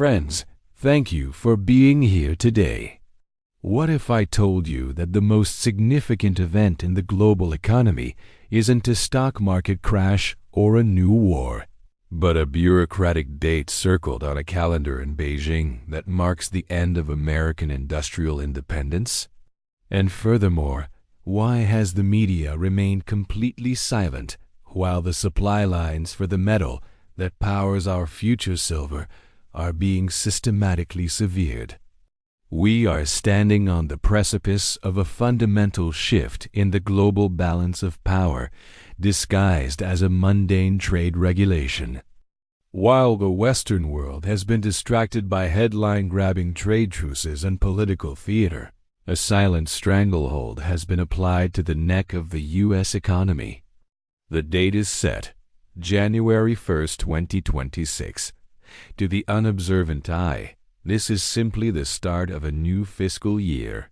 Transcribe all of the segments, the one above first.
Friends, thank you for being here today. What if I told you that the most significant event in the global economy isn't a stock market crash or a new war, but a bureaucratic date circled on a calendar in Beijing that marks the end of American industrial independence? And furthermore, why has the media remained completely silent while the supply lines for the metal that powers our future silver are being systematically severed? We are standing on the precipice of a fundamental shift in the global balance of power, disguised as a mundane trade regulation. While the Western world has been distracted by headline-grabbing trade truces and political theater, a silent stranglehold has been applied to the neck of the U.S. economy. The date is set, January 1st, 2026. To the unobservant eye, this is simply the start of a new fiscal year.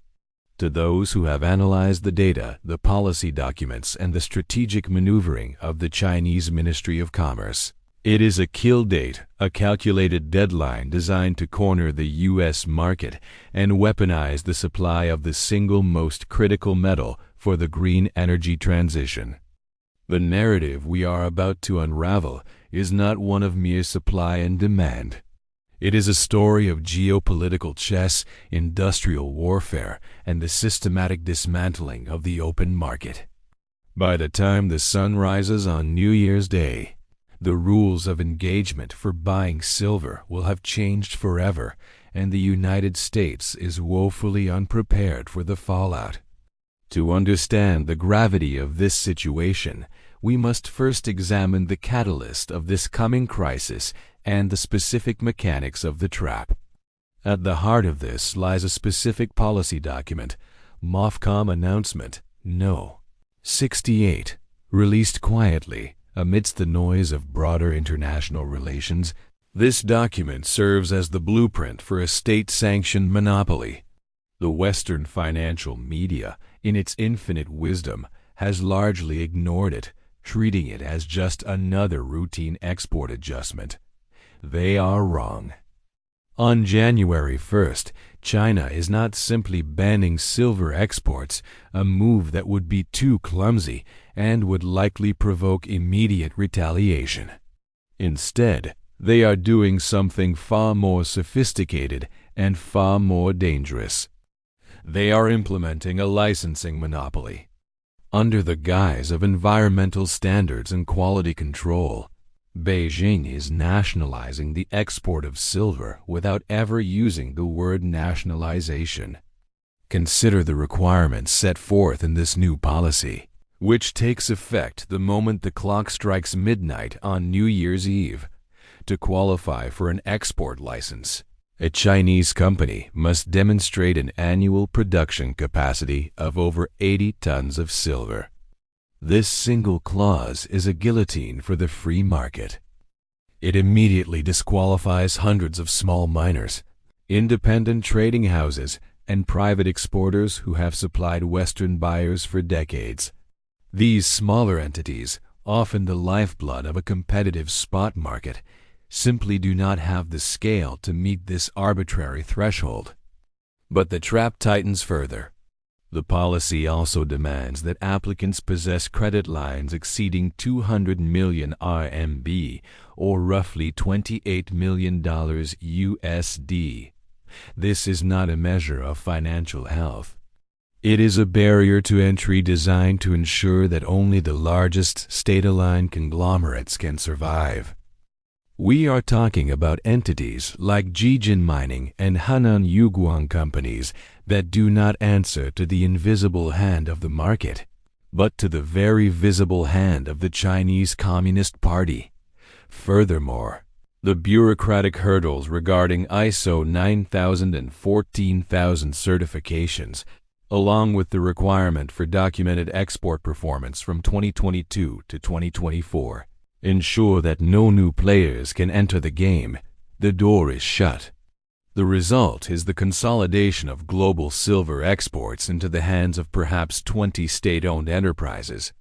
To those who have analyzed the data, the policy documents, and the strategic maneuvering of the Chinese Ministry of Commerce, it is a kill date, a calculated deadline designed to corner the U.S. market and weaponize the supply of the single most critical metal for the green energy transition. The narrative we are about to unravel is not one of mere supply and demand. It is a story of geopolitical chess, industrial warfare, and the systematic dismantling of the open market. By the time the sun rises on New Year's Day, the rules of engagement for buying silver will have changed forever, and the United States is woefully unprepared for the fallout. To understand the gravity of this situation, we must first examine the catalyst of this coming crisis and the specific mechanics of the trap. At the heart of this lies a specific policy document, MOFCOM Announcement No. 68, released quietly amidst the noise of broader international relations. This document serves as the blueprint for a state-sanctioned monopoly. The Western financial media, in its infinite wisdom, has largely ignored it, treating it as just another routine export adjustment. They are wrong. On January 1st, China is not simply banning silver exports, a move that would be too clumsy and would likely provoke immediate retaliation. Instead, they are doing something far more sophisticated and far more dangerous. They are implementing a licensing monopoly. Under the guise of environmental standards and quality control, Beijing is nationalizing the export of silver without ever using the word nationalization. Consider the requirements set forth in this new policy, which takes effect the moment the clock strikes midnight on New Year's Eve. To qualify for an export license, a Chinese company must demonstrate an annual production capacity of over 80 tons of silver. This single clause is a guillotine for the free market. It immediately disqualifies hundreds of small miners, independent trading houses, and private exporters who have supplied Western buyers for decades. These smaller entities, often the lifeblood of a competitive spot market, simply do not have the scale to meet this arbitrary threshold. But the trap tightens further. The policy also demands that applicants possess credit lines exceeding 200 million RMB, or roughly $28 million USD. This is not a measure of financial health. It is a barrier to entry designed to ensure that only the largest state-aligned conglomerates can survive. We are talking about entities like Zijin Mining and Henan Yuguang companies that do not answer to the invisible hand of the market, but to the very visible hand of the Chinese Communist Party. Furthermore, the bureaucratic hurdles regarding ISO 9000 and 14000 certifications, along with the requirement for documented export performance from 2022 to 2024, ensure that no new players can enter the game. The door is shut. The result is the consolidation of global silver exports into the hands of perhaps 20 state-owned enterprises.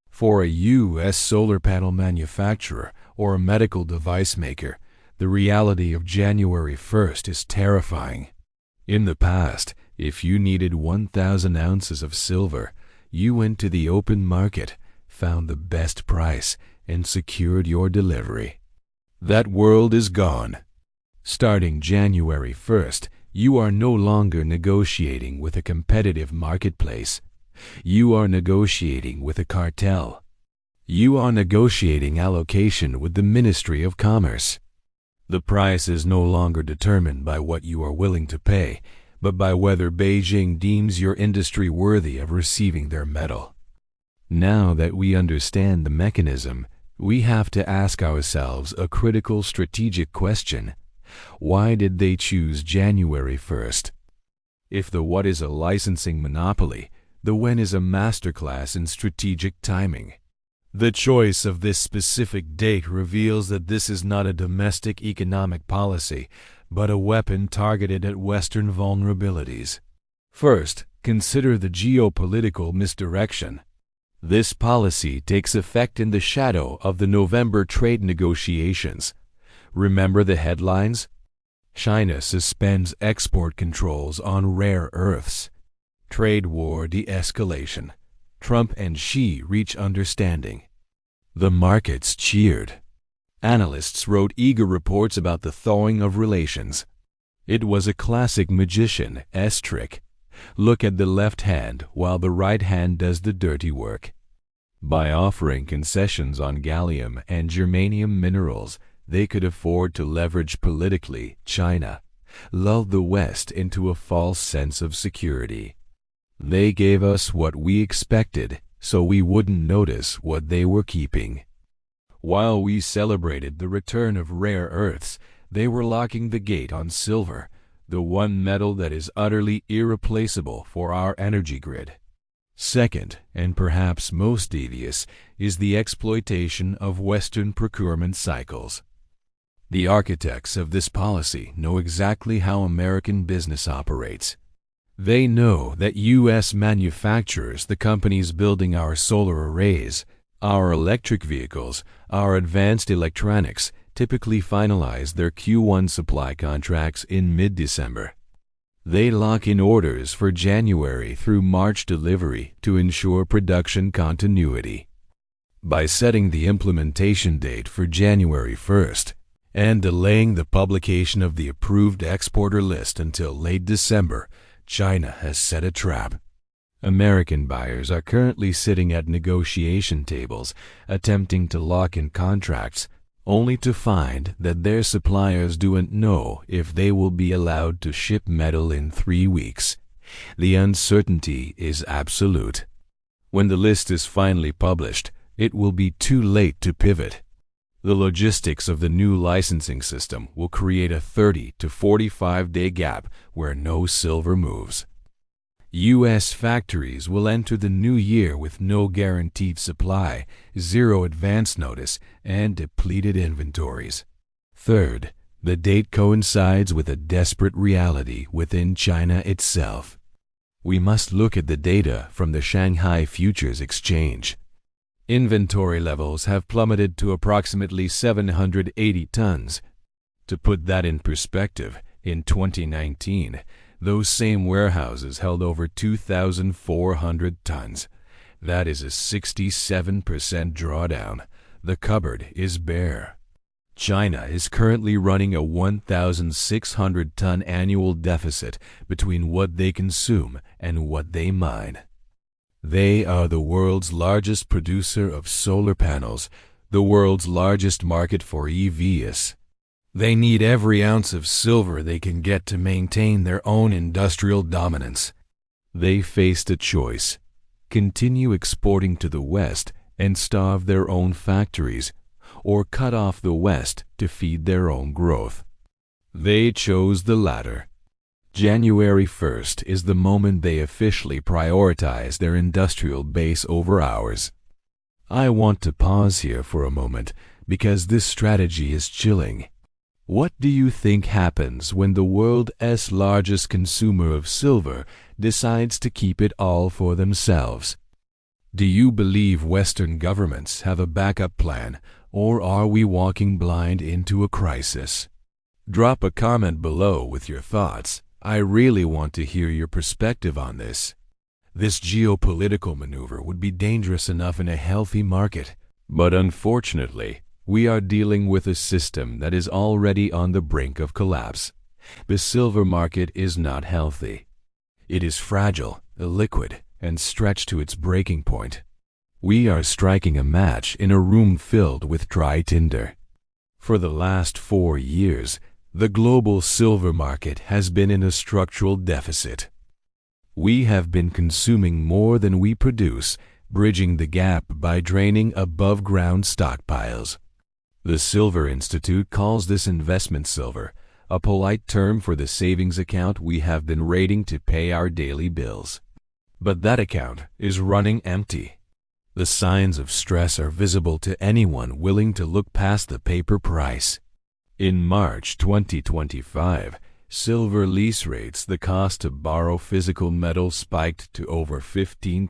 For a U.S. solar panel manufacturer or a medical device maker, The reality of January 1st is terrifying. In the past, if you needed 1,000 ounces of silver, you went to the open market, found the best price, and secured your delivery. That world is gone. Starting January 1st, you are no longer negotiating with a competitive marketplace. You are negotiating with a cartel. You are negotiating allocation with the Ministry of Commerce. The price is no longer determined by what you are willing to pay, but by whether Beijing deems your industry worthy of receiving their metal. Now that we understand the mechanism, we have to ask ourselves a critical strategic question. Why did they choose January 1st? If the what is a licensing monopoly, the when is a masterclass in strategic timing. The choice of this specific date reveals that this is not a domestic economic policy, but a weapon targeted at Western vulnerabilities. First, consider the geopolitical misdirection. This policy takes effect in the shadow of the November trade negotiations. Remember the headlines? China suspends export controls on rare earths. Trade war de-escalation. Trump and Xi reach understanding. The markets cheered. Analysts wrote eager reports about the thawing of relations. It was a classic magician's trick. Look at the left hand while the right hand does the dirty work. By offering concessions on gallium and germanium minerals, they could afford to leverage politically China, lull the West into a false sense of security. They gave us what we expected, so we wouldn't notice what they were keeping. While we celebrated the return of rare earths, they were locking the gate on silver, the one metal that is utterly irreplaceable for our energy grid. Second, and perhaps most devious, is the exploitation of Western procurement cycles. The architects of this policy know exactly how American business operates. They know that U.S. manufacturers, the companies building our solar arrays, our electric vehicles, our advanced electronics, typically finalize their Q1 supply contracts in mid-December. They lock in orders for January through March delivery to ensure production continuity. By setting the implementation date for January 1st and delaying the publication of the approved exporter list until late December, China has set a trap. American buyers are currently sitting at negotiation tables, attempting to lock in contracts, only to find that their suppliers don't know if they will be allowed to ship metal in 3 weeks. The uncertainty is absolute. When the list is finally published, it will be too late to pivot. The logistics of the new licensing system will create a 30 to 45-day gap where no silver moves. U.S. factories will enter the new year with no guaranteed supply, zero advance notice, and depleted inventories. Third, the date coincides with a desperate reality within China itself. We must look at the data from the Shanghai Futures Exchange. Inventory levels have plummeted to approximately 780 tons. To put that in perspective, in 2019, those same warehouses held over 2,400 tons. That is a 67% drawdown. The cupboard is bare. China is currently running a 1,600-ton annual deficit between what they consume and what they mine. They are the world's largest producer of solar panels, the world's largest market for EVs. They need every ounce of silver they can get to maintain their own industrial dominance. They faced a choice: continue exporting to the West and starve their own factories, or cut off the West to feed their own growth. They chose the latter. January 1st is the moment they officially prioritize their industrial base over ours. I want to pause here for a moment because this strategy is chilling. What do you think happens when the world's largest consumer of silver decides to keep it all for themselves? Do you believe Western governments have a backup plan, or are we walking blind into a crisis? Drop a comment below with your thoughts. I really want to hear your perspective on this. This geopolitical maneuver would be dangerous enough in a healthy market, but unfortunately, we are dealing with a system that is already on the brink of collapse. The silver market is not healthy. It is fragile, illiquid, and stretched to its breaking point. We are striking a match in a room filled with dry tinder. For the last 4 years, the global silver market has been in a structural deficit. We have been consuming more than we produce, bridging the gap by draining above-ground stockpiles. The Silver Institute calls this investment silver, a polite term for the savings account we have been raiding to pay our daily bills. But that account is running empty. The signs of stress are visible to anyone willing to look past the paper price. In March 2025, silver lease rates, the cost to borrow physical metal, spiked to over 15%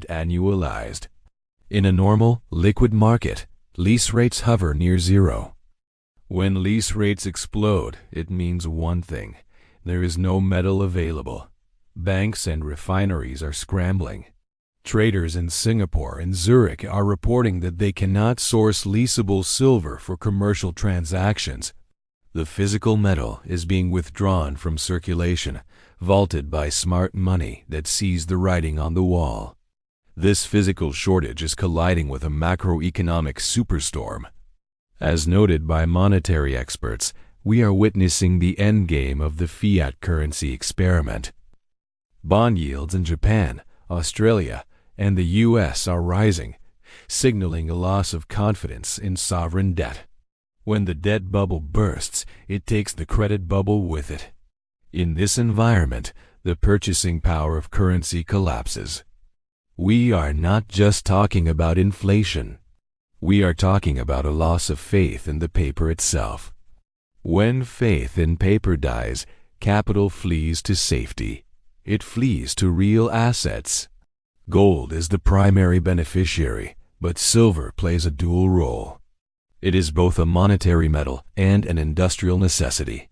annualized. In a normal, liquid market, lease rates hover near zero. When lease rates explode, it means one thing: there is no metal available. Banks and refineries are scrambling. Traders in Singapore and Zurich are reporting that they cannot source leasable silver for commercial transactions. The physical metal is being withdrawn from circulation, vaulted by smart money that sees the writing on the wall. This physical shortage is colliding with a macroeconomic superstorm. As noted by monetary experts, we are witnessing the endgame of the fiat currency experiment. Bond yields in Japan, Australia, and the US are rising, signaling a loss of confidence in sovereign debt. When the debt bubble bursts, it takes the credit bubble with it. In this environment, the purchasing power of currency collapses. We are not just talking about inflation. We are talking about a loss of faith in the paper itself. When faith in paper dies, capital flees to safety. It flees to real assets. Gold is the primary beneficiary, but silver plays a dual role. It is both a monetary metal and an industrial necessity.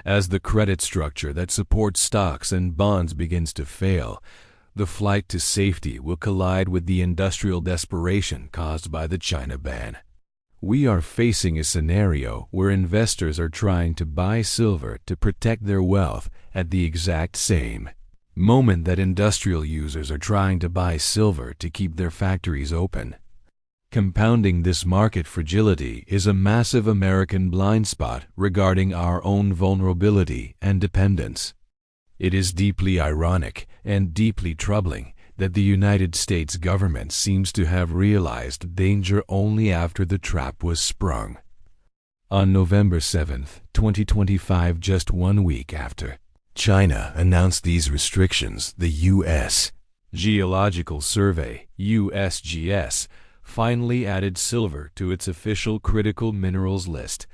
As the credit structure that supports stocks and bonds begins to fail, the flight to safety will collide with the industrial desperation caused by the China ban. We are facing a scenario where investors are trying to buy silver to protect their wealth at the exact same moment that industrial users are trying to buy silver to keep their factories open. Compounding this market fragility is a massive American blind spot regarding our own vulnerability and dependence. It is deeply ironic and deeply troubling that the United States government seems to have realized danger only after the trap was sprung. On November 7, 2025, just 1 week after China announced these restrictions, the U.S. Geological Survey, USGS, finally added silver to its official critical minerals list.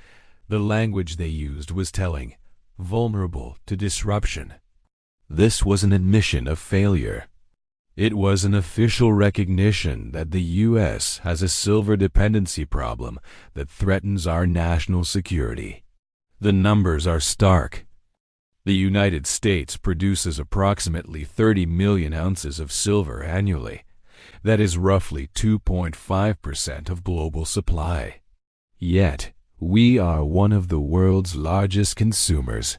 The language they used was telling: vulnerable to disruption. This was an admission of failure. It was an official recognition that the U.S. has a silver dependency problem that threatens our national security. The numbers are stark. The United States produces approximately 30 million ounces of silver annually. That is roughly 2.5% of global supply. Yet, we are one of the world's largest consumers.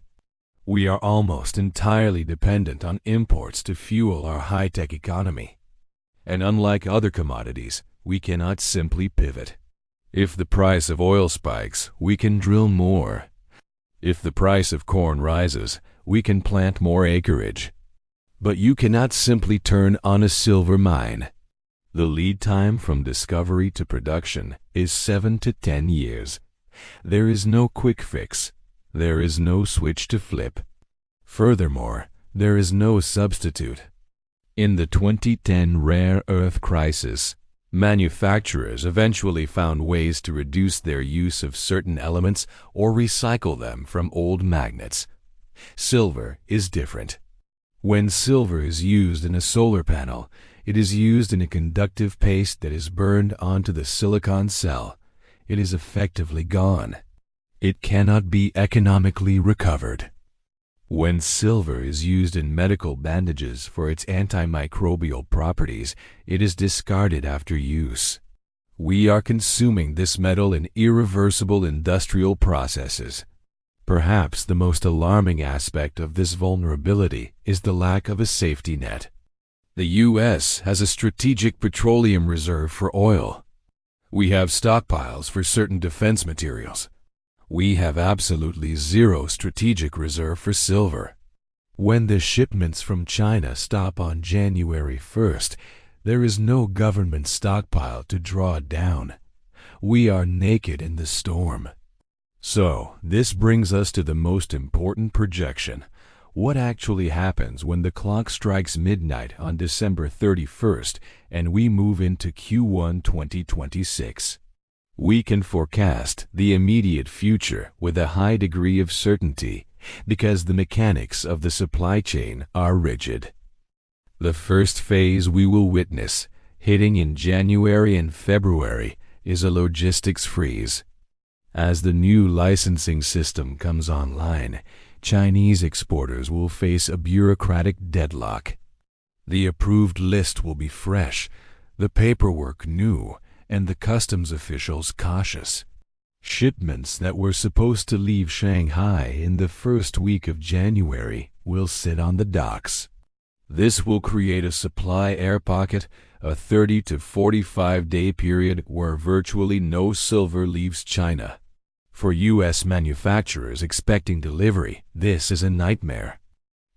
We are almost entirely dependent on imports to fuel our high-tech economy. And unlike other commodities, we cannot simply pivot. If the price of oil spikes, we can drill more. If the price of corn rises, we can plant more acreage. But you cannot simply turn on a silver mine. The lead time from discovery to production is 7 to 10 years. There is no quick fix. There is no switch to flip. Furthermore, there is no substitute. In the 2010 rare earth crisis, manufacturers eventually found ways to reduce their use of certain elements or recycle them from old magnets. Silver is different. When silver is used in a solar panel, it is used in a conductive paste that is burned onto the silicon cell. it is effectively gone. It cannot be economically recovered. When silver is used in medical bandages for its antimicrobial properties, it is discarded after use. We are consuming this metal in irreversible industrial processes. Perhaps the most alarming aspect of this vulnerability is the lack of a safety net. The U.S. has a strategic petroleum reserve for oil. We have stockpiles for certain defense materials. We have absolutely zero strategic reserve for silver. When the shipments from China stop on January 1st, there is no government stockpile to draw down. We are naked in the storm. So, this brings us to the most important projection. What actually happens when the clock strikes midnight on December 31st and we move into Q1 2026? We can forecast the immediate future with a high degree of certainty because the mechanics of the supply chain are rigid. The first phase we will witness, hitting in January and February, is a logistics freeze. As the new licensing system comes online, Chinese exporters will face a bureaucratic deadlock. The approved list will be fresh, the paperwork new, and the customs officials cautious. Shipments that were supposed to leave Shanghai in the first week of January will sit on the docks. This will create a supply air pocket, a 30 to 45-day period where virtually no silver leaves China. For U.S. manufacturers expecting delivery, this is a nightmare.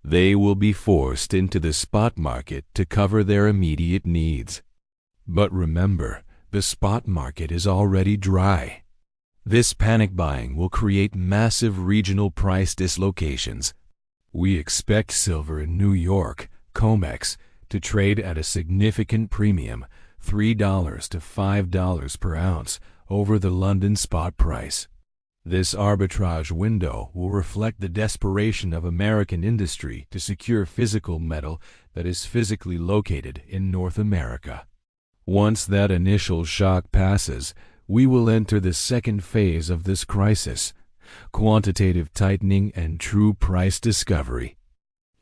They will be forced into the spot market to cover their immediate needs. But remember, the spot market is already dry. This panic buying will create massive regional price dislocations. We expect silver in New York, COMEX, to trade at a significant premium, $3 to $5 per ounce, over the London spot price. This arbitrage window will reflect the desperation of American industry to secure physical metal that is physically located in North America. Once that initial shock passes, we will enter the second phase of this crisis, quantitative tightening and true price discovery.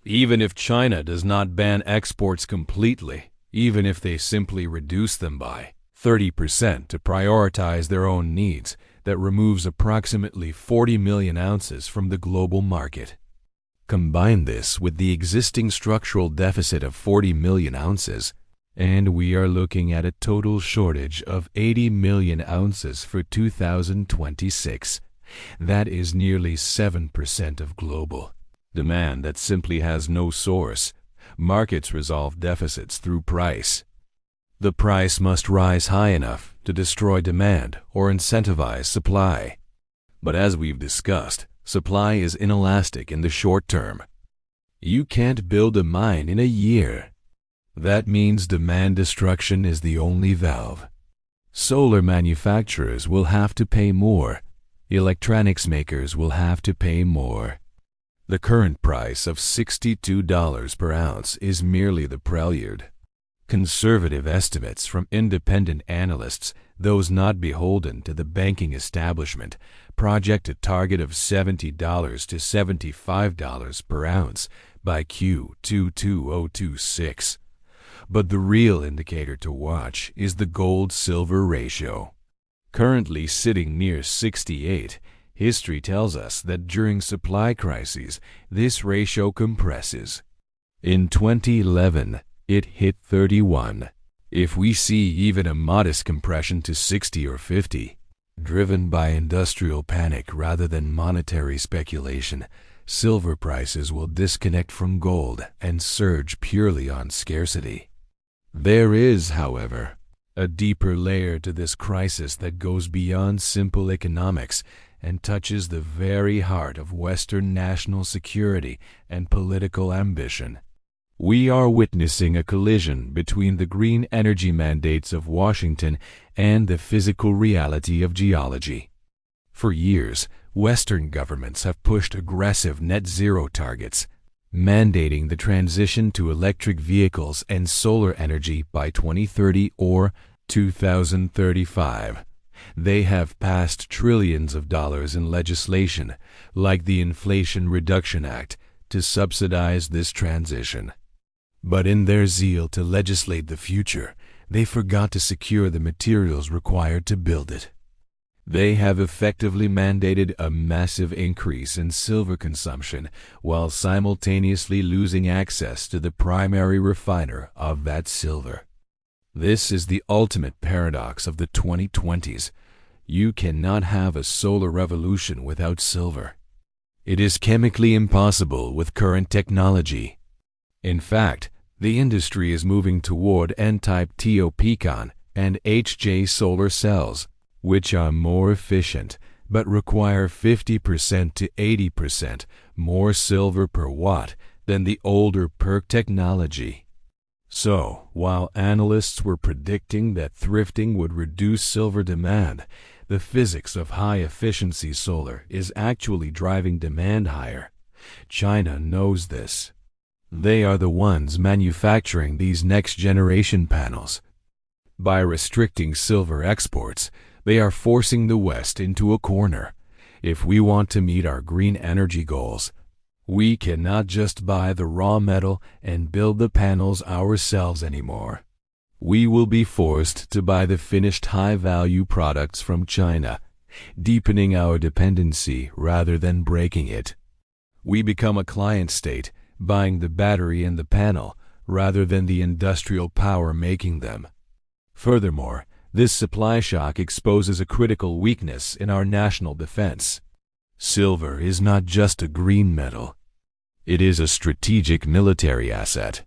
Even if China does not ban exports completely, even if they simply reduce them by 30% to prioritize their own needs, that removes approximately 40 million ounces from the global market. Combine this with the existing structural deficit of 40 million ounces, and we are looking at a total shortage of 80 million ounces for 2026. That is nearly 7% of global demand that simply has no source. Markets resolve deficits through price. The price must rise high enough to destroy demand or incentivize supply. But as we've discussed, supply is inelastic in the short term. You can't build a mine in a year. That means demand destruction is the only valve. Solar manufacturers will have to pay more. Electronics makers will have to pay more. The current price of $62 per ounce is merely the prelude. Conservative estimates from independent analysts, those not beholden to the banking establishment, project a target of $70 to $75 per ounce by Q2 2026. But the real indicator to watch is the gold-silver ratio. Currently sitting near 68, history tells us that during supply crises, this ratio compresses. In 2011, it hit 31. If we see even a modest compression to 60 or 50, driven by industrial panic rather than monetary speculation, silver prices will disconnect from gold and surge purely on scarcity. There is, however, a deeper layer to this crisis that goes beyond simple economics and touches the very heart of Western national security and political ambition. We are witnessing a collision between the green energy mandates of Washington and the physical reality of geology. For years, Western governments have pushed aggressive net zero targets, mandating the transition to electric vehicles and solar energy by 2030 or 2035. They have passed trillions of dollars in legislation, like the Inflation Reduction Act, to subsidize this transition. But in their zeal to legislate the future, they forgot to secure the materials required to build it. They have effectively mandated a massive increase in silver consumption while simultaneously losing access to the primary refiner of that silver. This is the ultimate paradox of the 2020s. You cannot have a solar revolution without silver. It is chemically impossible with current technology. In fact, the industry is moving toward N-type TOPCon and HJ solar cells, which are more efficient but require 50% to 80% more silver per watt than the older PERC technology. So, while analysts were predicting that thrifting would reduce silver demand, the physics of high-efficiency solar is actually driving demand higher. China knows this. They are the ones manufacturing these next-generation panels. By restricting silver exports, they are forcing the West into a corner. If we want to meet our green energy goals, we cannot just buy the raw metal and build the panels ourselves anymore. We will be forced to buy the finished high-value products from China, deepening our dependency rather than breaking it. We become a client state, buying the battery and the panel rather than the industrial power making them. Furthermore, this supply shock exposes a critical weakness in our national defense. Silver is not just a green metal. It is a strategic military asset.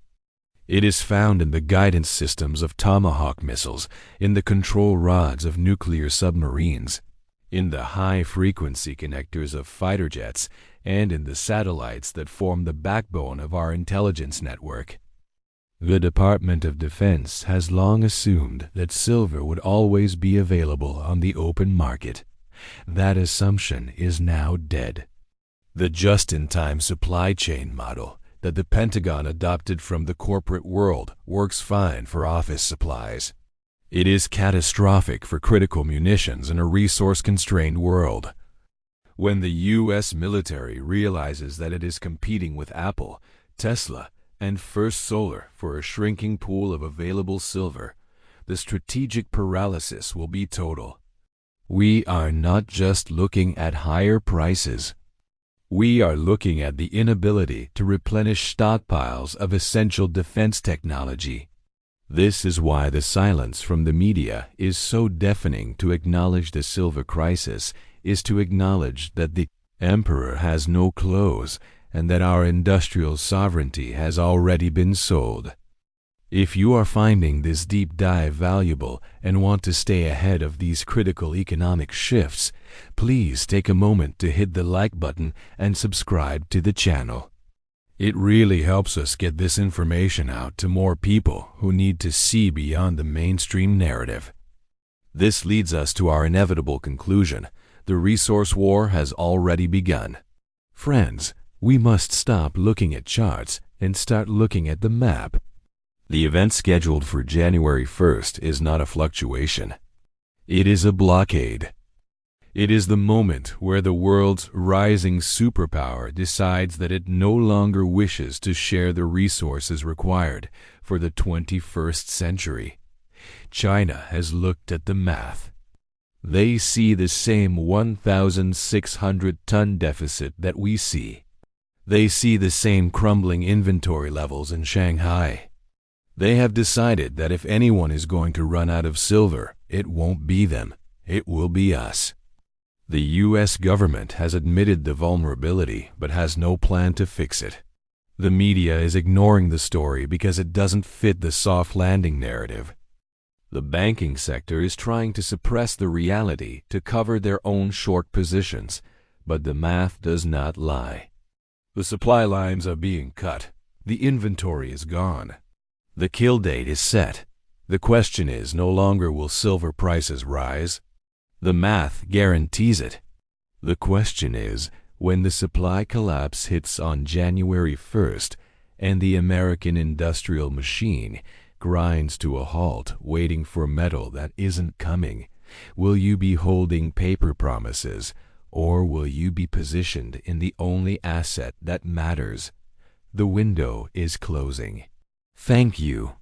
It is found in the guidance systems of Tomahawk missiles, in the control rods of nuclear submarines, in the high-frequency connectors of fighter jets, and in the satellites that form the backbone of our intelligence network. The Department of Defense has long assumed that silver would always be available on the open market. That assumption is now dead. The just-in-time supply chain model that the Pentagon adopted from the corporate world works fine for office supplies. It is catastrophic for critical munitions in a resource-constrained world. When the U.S. military realizes that it is competing with Apple, Tesla, and First Solar for a shrinking pool of available silver, the strategic paralysis will be total. We are not just looking at higher prices. We are looking at the inability to replenish stockpiles of essential defense technology. This is why the silence from the media is so deafening. To acknowledge the silver crisis is to acknowledge that the emperor has no clothes and that our industrial sovereignty has already been sold. If you are finding this deep dive valuable and want to stay ahead of these critical economic shifts, please take a moment to hit the like button and subscribe to the channel. It really helps us get this information out to more people who need to see beyond the mainstream narrative. This leads us to our inevitable conclusion. The resource war has already begun. Friends, we must stop looking at charts and start looking at the map. The event scheduled for January 1st is not a fluctuation. It is a blockade. It is the moment where the world's rising superpower decides that it no longer wishes to share the resources required for the 21st century. China has looked at the math. They see the same 1,600-ton deficit that we see. They see the same crumbling inventory levels in Shanghai. They have decided that if anyone is going to run out of silver, it won't be them. It will be us. The U.S. government has admitted the vulnerability but has no plan to fix it. The media is ignoring the story because it doesn't fit the soft landing narrative. The banking sector is trying to suppress the reality to cover their own short positions, but the math does not lie. The supply lines are being cut. The inventory is gone. The kill date is set. The question is no longer will silver prices rise. The math guarantees it. The question is when the supply collapse hits on January 1st and the American industrial machine grinds to a halt waiting for metal that isn't coming, Will you be holding paper promises, or will you be positioned in the only asset that matters? The window is closing. Thank you.